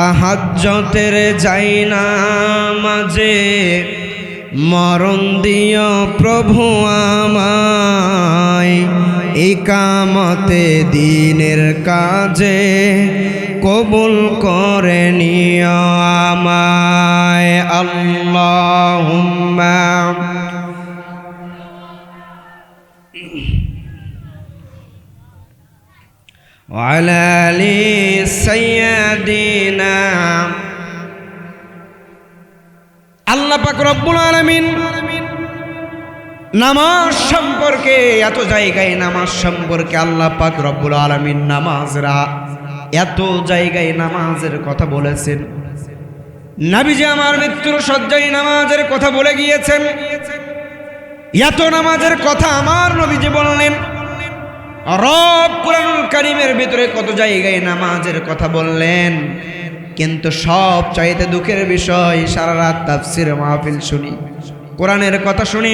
তাহাজ্জুদের যাই নামাজে মরণ দিও প্রভু আমায়, ইকামতে দ্বীনের কাজে কবুল করে নিও আমায়। আল্লাহুম্মা ওয়ালা আলি সাইয়্যিদিনা। আল্লাহ পাক রব্বুল আলামিন নামাজ সম্পর্কে, এত জায়গায় নামাজ সম্পর্কে আল্লাহ পাক রব্বুল আলামিন নামাজরা এত জায়গায় নামাজের কথা বলেছেন। নবীজি আমার মৃত্যুর শয্যায় নামাজের কথা বলে গিয়েছেন। এত নামাজের কথা আমার নবীজি বললেন। রব কুরআনুল কারীমের ভিতরে কত জায়গায় নামাজের কথা বললেন, কিন্তু সব চাইতে দুঃখের বিষয় সারা রাত তাফসীর মাহফিল শুনি, কোরআনের কথা শুনি,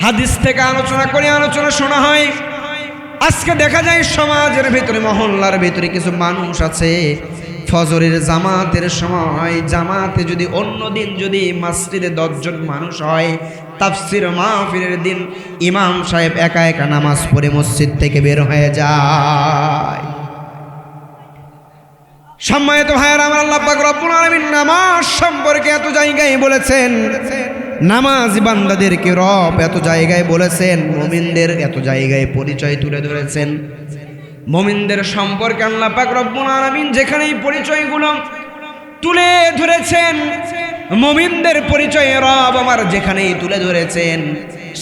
হাদিস থেকে আলোচনা করে আলোচনা শোনা হয়। আজকে দেখা যায় সমাজের ভিতরে, মহল্লার ভিতরে কিছু মানুষ আছে, ফজরের জামাতের সময় জামাতে যদি অন্য দিন যদি মসজিদে 10 জন মানুষ হয়, তাফসীর মাহফিলের দিন ইমাম সাহেব একা একা নামাজ পড়ে মসজিদ থেকে বের হয়ে যায়। সম্মানিত ভাইয়েরা আমার, আল্লাহ পাক রব্বুল আলামিন নামাজ সম্পর্কে এত জায়গায় বলেছেন, নামাজি বান্দাদেরকে রব এত জায়গায় বলেছেন, মুমিনদের এত জায়গায় পরিচয় তুলে ধরেছেন। মুমিনদের সম্পর্কে আল্লাহ পাক রব্বুল আলামিন যেখানেই পরিচয়গুলো তুলে ধরেছেন, মুমিনদের পরিচয় রব আমার যেখানেই তুলে ধরেছেন,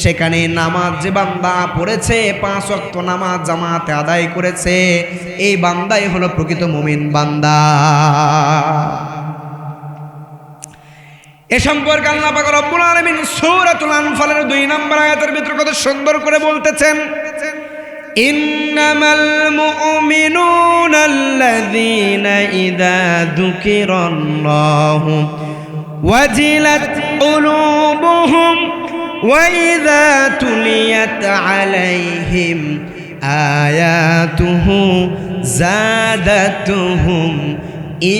সেখানে নামাজ যে বান্দা পড়েছে, 5 ওয়াক্ত নামাজ জামাতে আদায় করেছে, এই বান্দাই হলো প্রকৃত মুমিন বান্দা। এ সম্পর্কে আল্লাহ পাক রব্বুল আলামিন সূরাতুল আনফালের 2 নম্বর আয়াতের ভিতরে কত সুন্দর করে বলতেছেন, ইন্নামাল মুমিনুনা আল্লাযীনা ইযা যুকিরাল্লাহু ওয়াজিলাত কুলুবুহুম ওয়া ইযা তুলিয়াত আলাইহিম আয়াতুহু যাদাতুহুম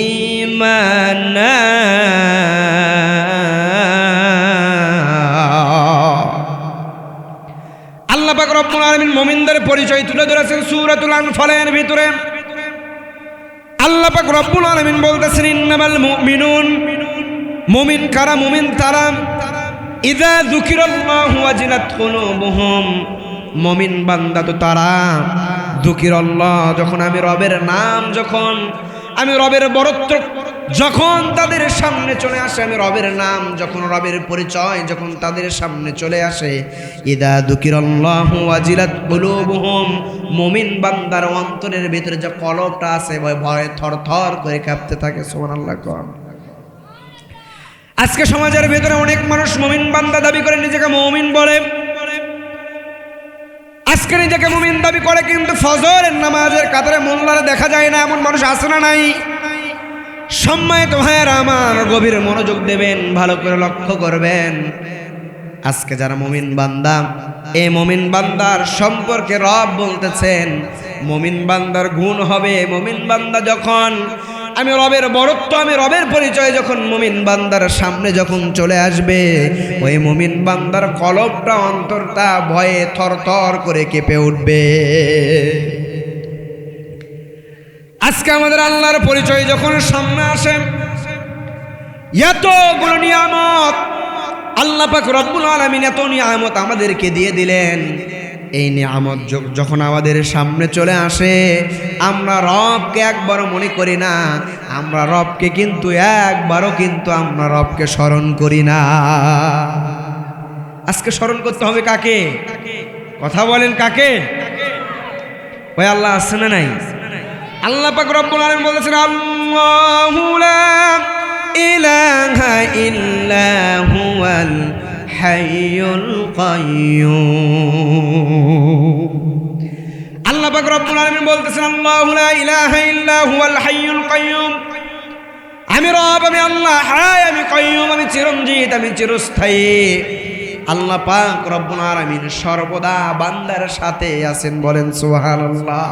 ঈমানা। আল্লাহ পাক রব্বুল আলামিন মুমিনদের পরিচয় তুলে ধরেছেন সূরাতুল আনফালের ভিতরে। আল্লাহ পাক রব্বুল আলামিন বলতেছেন, ইন্নামাল মুমিনুন, মুমিন কারা? মুমিন তারা ইযা যুকিরাল্লাহু ওয়াজিলাত কুলুবুহুম, মুমিন বান্দা তো তারা, যুকিরাল্লাহ, যখন আমি রবের নাম, যখন আমি রবের বরত্ব যখন তাদের সামনে চলে আসে, আমি রবের নাম যখন, রবের পরিচয় যখন তাদের সামনে চলে আসে, ইযা যুকিরাল্লাহু ওয়াজিলাত কুলুবুহুম, মুমিন বান্দার অন্তরের ভিতরে যে কলবটা আছে ভয়ে থরথর করে কাঁপতে থাকে। সুবহানাল্লাহ। আজকে সমাজের ভিতরে অনেক মানুষ মুমিন বান্দা দাবি করে নিজেকে মুমিন বলে, আজকে নিজেকে মুমিন দাবি করে, কিন্তু ফজরের নামাজের কাতারে মোল্লারে দেখা যায় না, এমন মানুষ আছে না নাই? সম্মানিত ভাইয়েরা আমার, গভীর মনোযোগ দেবেন, ভালো করে লক্ষ্য করবেন। আজকে যারা মুমিন বান্দা, এই মুমিন বান্দার সম্পর্কে রব বলতেছেন, মুমিন বান্দার গুণ হবে, মুমিন বান্দা যখন আমি রবের বরত্ব, আমি রবের পরিচয় যখন মুমিন বান্দার সামনে যখন চলে আসবে, ওই মুমিন বান্দার কলবটা, অন্তরটা ভয়ে থরথর করে কেঁপে উঠবে। আজকে আমাদের আল্লাহর পরিচয় যখন সামনে আসে, এতগুলো নিয়ামত আল্লাহ পাক রব্বুল আলামিন এত নিয়ামত আমাদেরকে দিয়ে দিলেন, এই নিয়ামত যখন আমাদের সামনে চলে আসে, আমরা রবকে একবারও মনে করি না, আমরা রবকে কিন্তু একবারও কিন্তু আমরা রবকে স্মরণ করি না। আজকে স্মরণ করতে হবে কাকে? কথা বলেন কাকে? ওই আল্লাহ আছে না নাই? আল্লাহ পাক রব্বুল আলামিন বলেছেন, আল্লাহু লা ইলাহা ইল্লা হুয়াল হাইয়ুল কাইয়্যুম। আল্লাহ পাক রব্বুল আলামিন বলতেছেন, আল্লাহু লা ইলাহা ইল্লা হুয়াল হাইয়ুল কাইয়্যুম, আমি রব, আমি আল্লাহ, হাই, আমি কাইয়্যুম, আমি চিরঞ্জিত, আমি চিরস্থায়ী। আল্লাহ পাক রব্বুল আলামিন সর্বদা বান্দার সাথে আছেন, বলেন সুবহানাল্লাহ।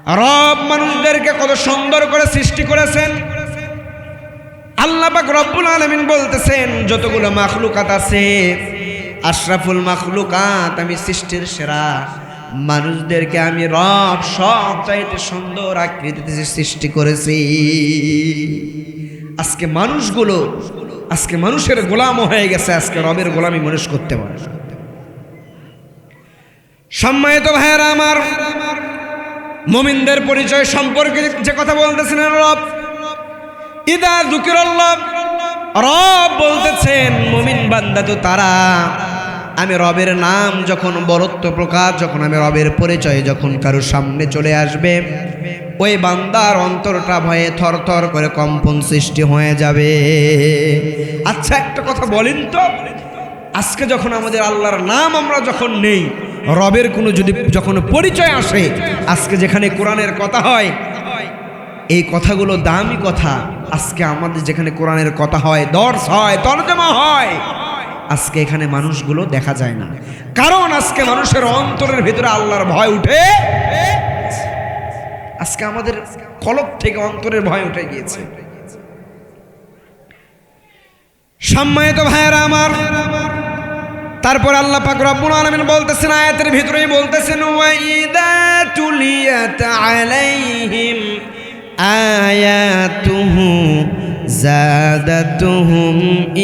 রব মানুষদেরকে কত সুন্দর করে সৃষ্টি করেছেন। আল্লাহ পাক রব্বুল আলামিন বলতেছেন, যতগুলো মাখলুকাত আছে, আশরাফুল মাখলুকাত, আমি সৃষ্টির সেরা মানুষদেরকে আমি রব সব চাইতে সুন্দর আকৃতিতে সৃষ্টি করেছি। আজকে মানুষগুলো আজকে মানুষের গোলাম হয়ে গেছে, আজকে রবের গোলামি মানুষ করতে পারে না। সম্মানিত ভাইয়েরা আমার, মুমিনদের পরিচয় সম্পর্কে যে কথা বলতেছিলেন রব, ইদা যুকিরাল্লাহ, রব বলতেছেন মুমিন বান্দা তো তারা, আমি রবের নাম যখন বরত্ব প্রকাশ, যখন আমি রবের পরিচয় যখন কারোর সামনে চলে আসবে, ওই বান্দার অন্তরটা ভয়ে থরথর করে কম্পন সৃষ্টি হয়ে যাবে। আচ্ছা একটা কথা বলেন তো, আজকে যখন আমাদের আল্লাহর নাম আমরা যখন নেই, রবের কোনো যদি যখন পরিচয় আসে, আজকে যেখানে কোরআনের কথা হয়, এই কথাগুলো দামি কথা, আজকে আমাদের যেখানে কোরআনের কথা হয়, দর্স হয়, তরজমা হয়, আজকে এখানে মানুষগুলো দেখা যায় না। কারণ আজকে মানুষের অন্তরের ভিতরে আল্লাহর ভয় উঠে, আজকে আমাদের কলব থেকে অন্তরের ভয় উঠে গিয়েছে। সম্মানিত ভাইয়েরা আমার, তারপর আল্লাহ পাক রব্বুল আলামিন বলতেছেন, আয়াতের ভিতরেই বলতেছেন, ওয়াইদা তুলিয়াত আলাইহিম আয়াতুহু যাদাতুহুম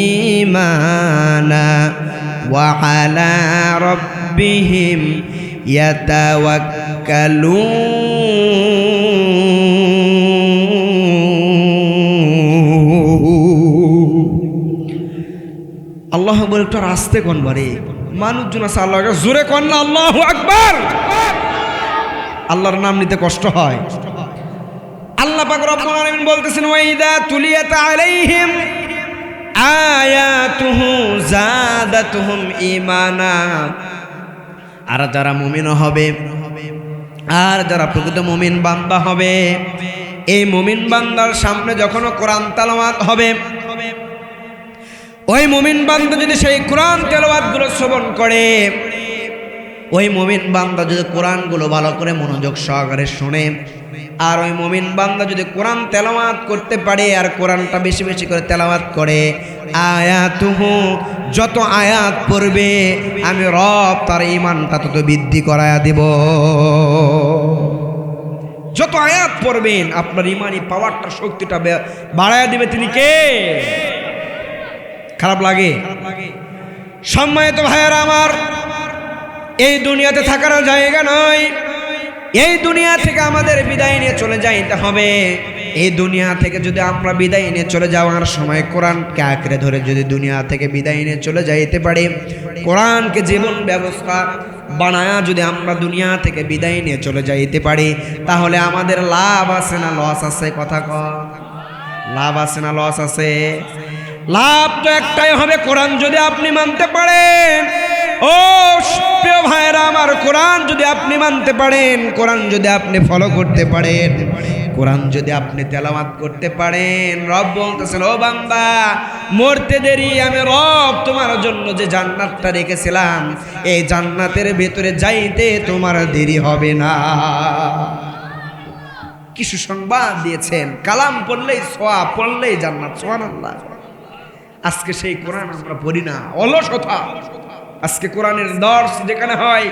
ঈমানা ওয়া আলা রাব্বিহিম ইয়াতাওয়াক্কালুন। আল্লাহ বলে একটু রাস্তে কোন বারে মানুষজন আছে, আল্লাহ জোরে কন না আল্লাহু আকবার। আল্লাহর নাম নিতে কষ্ট হয়। আল্লাহ পাক রব্বুল আলামিন বলতেছেন, ওয়াইদা তুলিয়াত আলাইহিম আয়াতুহু যাদাতুহুম ঈমানা, আর যারা মুমিন হবে, আর যারা প্রকৃত মুমিন বান্দা হবে, এই মুমিন বান্দার সামনে যখন কোরআন তেলাওয়াত হবে, ওই মুমিন বান্দা যদি সেই কোরআন তেলাওয়াতগুলো শ্রবণ করে, ওই মুমিন বান্দা যদি কোরআনগুলো ভালো করে মনোযোগ সহকারে শুনে, আর ওই মুমিন বান্দা যদি কোরআন তেলাওয়াত করতে পারে, আর কোরআনটা বেশি বেশি করে তেলাওয়াত করে, আয়াতুহু, যত আয়াত পড়বে আমি রব তার ঈমানটা তত বৃদ্ধি করায়া দিব। যত আয়াত পড়বেন আপনার ঈমানি পাওয়ারটা, শক্তিটা বাড়ায়া দিবে তিনি কে? খারাপ লাগে? সম্মানিত ভাইয়েরা আমার, এই দুনিয়াতে থাকার জায়গা নয়, এই দুনিয়া থেকে আমাদের বিদায় নিয়ে চলে যাইতে হবে। এই দুনিয়া থেকে যদি আমরা বিদায় নিয়ে চলে যাওয়ার সময় কোরআনকে আঁকড়ে ধরে যদি দুনিয়া থেকে বিদায় নিয়ে চলে যাইতে পারি, কোরআনকে জীবন ব্যবস্থা বানায়া যদি আমরা দুনিয়া থেকে বিদায় নিয়ে চলে যাইতে পারি, তাহলে আমাদের লাভ আছে না লস আছে? কথা কর, লাভ আছে না লস আছে? লাভ তো একটাই হবে, কোরআন যদি আপনি মানতে পারেন। ও প্রিয় ভাইরা আমার, কোরআন যদি আপনি মানতে পারেন, কোরআন যদি আপনি ফলো করতে পারেন, কোরআন যদি আপনি তেলাওয়াত করতে পারেন, রব বলতেছেন, ও বান্দা মরতে দেরি, আমি রব তোমার জন্য যে জান্নাতটা রেখেছিলাম, এই জান্নাতের ভেতরে যাইতে তোমার দেরি হবে না। কি সুসংবাদ দিয়েছেন, কালাম পড়লেই সওয়াব, পড়লেই জান্নাত। সুবহানাল্লাহ। আজকে সেই কোরআন আমরা পড়ি না, অলসতা। আজকে কোরআনের দর্স যেখানে হয়,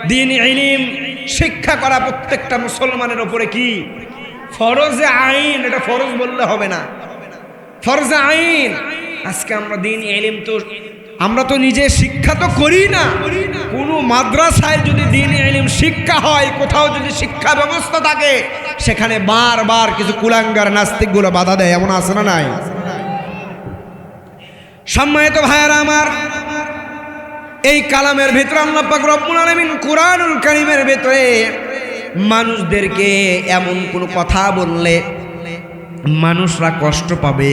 দ্বীন ইলম শিক্ষা করা প্রত্যেকটা মুসলমানের উপরে কি ফরজে আইন। এটা ফরজ বললে হবে না, ফরজে আইন। আজকে আমরা দ্বীন ইলম তো আমরা তো নিজে শিক্ষা তো করি না। কোনো মাদ্রাসায় যদি দ্বীন ইলম শিক্ষা হয়, কোথাও যদি শিক্ষা ব্যবস্থা থাকে, সেখানে বারবার কিছু কুলাঙ্গার নাস্তিকগুলো বাধা দেয়, এমন আছে না নাই? সম্মানিত ভাইয়েরা আমার, এই কালামের ভিতরে আল্লাহ পাক রব্বুল আলামিন কুরআনুল কারীমের ভিতরে মানুষদেরকে এমন কোনো কথা বললে মানুষরা কষ্ট পাবে,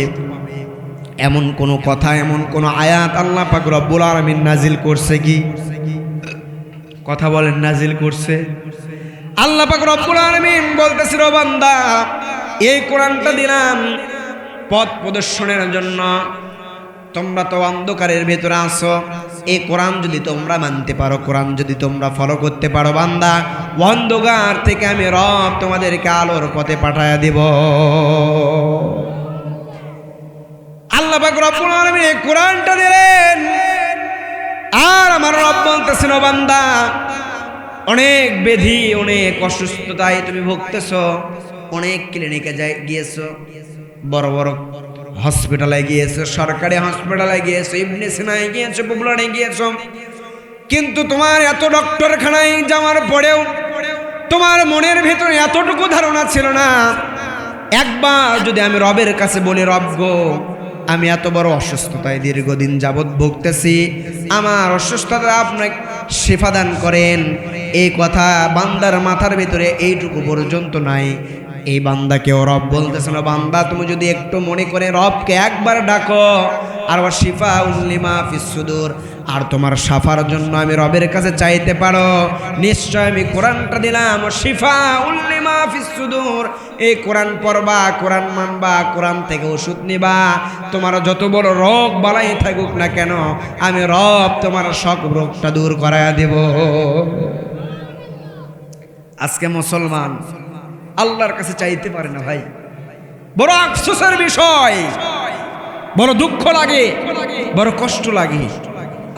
এমন কোনো কথা, এমন কোনো আয়াত আল্লাহ পাক রব্বুল আলামিন নাজিল করছে কি? কথা বলেন, নাজিল করছে। আল্লাহ পাক রব্বুল আলামিন বলতেছে, ও বান্দা এই কোরআনটা দিলাম পথ প্রদর্শনের জন্য, তোমরা তো অন্ধকারের ভেতরে আসো, এই কোরআন যদি তোমরা মানতে পারো, কোরআন যদি তোমরা ফলো করতে পারো, বান্দা অন্ধকার থেকে আমি রব তোমাদেরকে আলোর পথে পাঠায়া দিব। আল্লাহ পাক রব্বুল আলামিন এই কোরআনটা দিলেন, আর আমার রব বলতেছেন, ও বান্দা, অনেক ব্যাধি, অনেক অসুস্থতায় তুমি ভুগতেছো, অনেক ক্লিনিকে গিয়েছো, বড় বড় হসপিটালে গিয়েছো, সরকারি হসপিটালে গিয়েছো, ইবনে সিনায় গিয়েছো, পপুলারে গিয়েছো, কিন্তু তোমার এত ডক্টরখানায় যাওয়ার পরেও তোমার মনের ভেতরে এতটুকু ধারণা ছিল না, একবার যদি আমি রবের কাছে বলি, রব গো, আমি এত বড় অসুস্থতায় দীর্ঘদিন যাবৎ ভুগতেছি, আমার অসুস্থতা আপনি শিফা দান করেন, এই কথা বান্দার মাথার ভিতরে এইটুকু পর্যন্ত নাই। এই বান্দাকেও রব বলতেছেন, বান্দা, তুমি যদি একটু মনে করে রবকে একবার ডাকো, আর শিফা উল্লিমা ফিস সুদূর, আর তোমার সাফার জন্য আমি রবের কাছে চাইতে পারো, নিশ্চয় আমি কোরআনটা দিলাম, শিফা উল্লিমা ফিস সুদূর, এই কোরআন পড়বা, কোরআন মানবা, কোরআন থেকে ওষুধ নিবা, তোমার যত বড় রোগ বালাই থাকুক না কেন, আমি রব তোমার সব রোগটা দূর করায়া দেব। আজকে মুসলমান আল্লাহর কাছে চাইতে পারে না ভাই, বড় আফসোসের বিষয়, বড় দুঃখ লাগে, বড় কষ্ট লাগে।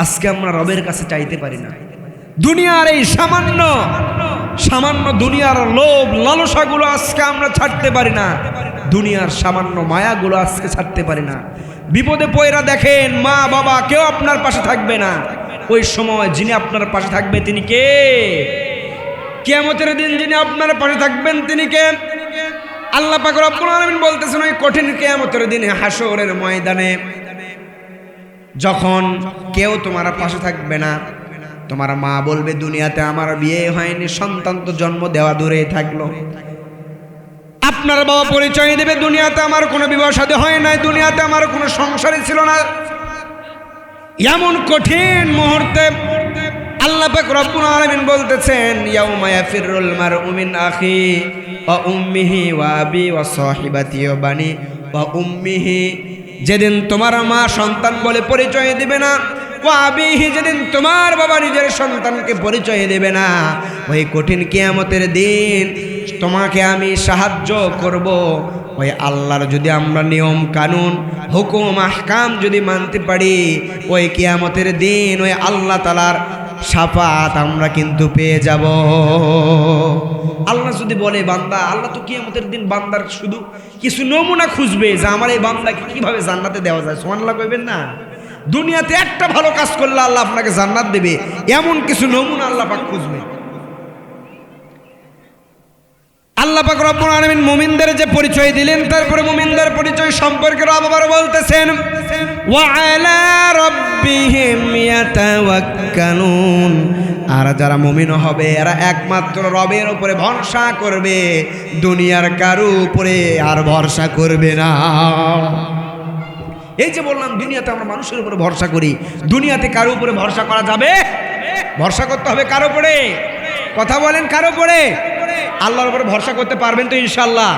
আজকে আমরা রবের কাছে চাইতে পারি না। দুনিয়ার এই সামান্য সামান্য দুনিয়ার লোভ লালসাগুলো আজকে আমরা ছাড়তে পারি না, দুনিয়ার সামান্য মায়াগুলো আজকে ছাড়তে পারি না। বিপদে পয়রা দেখেন, মা বাবা কেউ আপনার পাশে থাকবে না, ওই সময় যিনি আপনার পাশে থাকবে তিনি কে? কিয়ামতের দিন যিনি আপনার পাশে থাকবেন তিনি কে? আল্লাহ পাক রব্বুল আলামিন বলতেছেন, ওই কঠিন কিয়ামতের দিনে, হাসরের ময়দানে, যখন কেউ তোমার পাশে থাকবে না, তোমার মা বলবে, দুনিয়াতে আমার বিয়ে হয়নি, সন্তান তো জন্ম দেওয়া দূরে থাকলো। আপনার বাবা পরিচয় দেবে, দুনিয়াতে আমার কোনো বিবাহ শাদী হয় নাই, দুনিয়াতে আমার কোনো সংসারই ছিল না। এমন কঠিন মুহূর্তে আল্লাহ পাক রব্বুল আলামিন বলতেছেন, ইয়াউমা ইয়াফিরুল মারউ মিন আখি ওয়া উম্মিহি ওয়া আবি ওয়া সাহিবাতি ওয়া বানি ওয়া উম্মিহি, যেদিন তোমার মা সন্তান বলে পরিচয় দিবে না, ওয়া আবিহি, যেদিন তোমার বাবা নিজের সন্তানকে পরিচয় দেবে না, ওই কঠিন কিয়ামতের দিন তোমাকে আমি সাহায্য করব। ওই আল্লাহর যদি আমরা নিয়ম কানুন হুকুম আহকাম যদি মানতে পারি, ওই কিয়ামতের দিন ওই আল্লাহ তাআলার শাফাত আমরা কিন্তু পেয়ে যাব। আল্লাহ যদি বলে, বান্দা, আল্লাহ তো কিয়ামতের দিন বান্দার শুধু কিছু নমুনা খুঁজবে যে আমার এই বান্দাকে কিভাবে জান্নাতে দেওয়া যায়। সুবহানাল্লাহ কইবেন না? দুনিয়াতে একটা ভালো কাজ করলে আল্লাহ আপনাকে জান্নাত দেবে, এমন কিছু নমুনা আল্লাহ পাক খুঁজবে। আল্লাহ পাক রব্বুল আলামিন মুমিনদের যে পরিচয় দিলেন, তারপরে মুমিনদের পরিচয় সম্পর্কে রব আবার বলতেছেন, ওয়া আলা রাব্বিহিম ইয়াতাওয়াক্কালুন, আর যারা মুমিন হবে এরা একমাত্র রবের উপরে ভরসা করবে, দুনিয়ার কারো উপরে আর ভরসা করবে না। এই যে বললাম, দুনিয়াতে আমরা মানুষের উপরে ভরসা করি, দুনিয়াতে কারো উপরে ভরসা করা যাবে? ভরসা করতে হবে কারো উপরে? কথা বলেন, কারো উপরে? আল্লাহর উপরে ভরসা করতে পারবেন তো ইনশাআল্লাহ?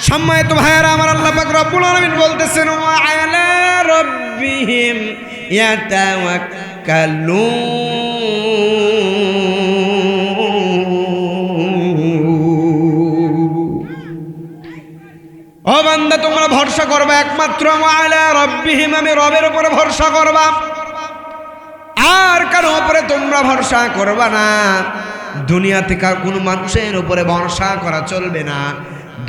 সম্মানিত ভাইয়েরা আমার, আল্লাহ পাক রব্বুল আলামিন বলতেছেন, ওয়া আলা রাব্বিহিম ইয়াতাওয়াক্কালুন। ও বান্দা, তোমরা ভরসা করবা একমাত্র ওয়া আলা রাব্বিহিম, আমি রবের উপরে ভরসা করবা, আর কারো উপরে তোমরা ভরসা করবা না। দুনিয়াতে কোনো মানুষের উপরে ভরসা করা চলবে না।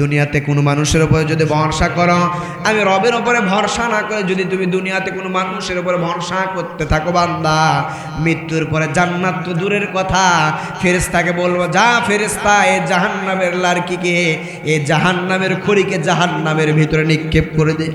দুনিয়াতে কোনো মানুষের উপরে যদি ভরসা করো, আমি রবের উপরে ভরসা না করে যদি তুমি দুনিয়াতে কোনো মানুষের উপরে ভরসা করতে থাকো, বান্দা, মৃত্যুর পরে জান্নাত তো দূরের কথা, ফেরেশতাকে বলবো, যা ফেরেশতা, এই জাহান্নামের লাড়কিকে, এই জাহান্নামের খড়িকে জাহান্নামের ভিতরে নিক্ষেপ করে দে।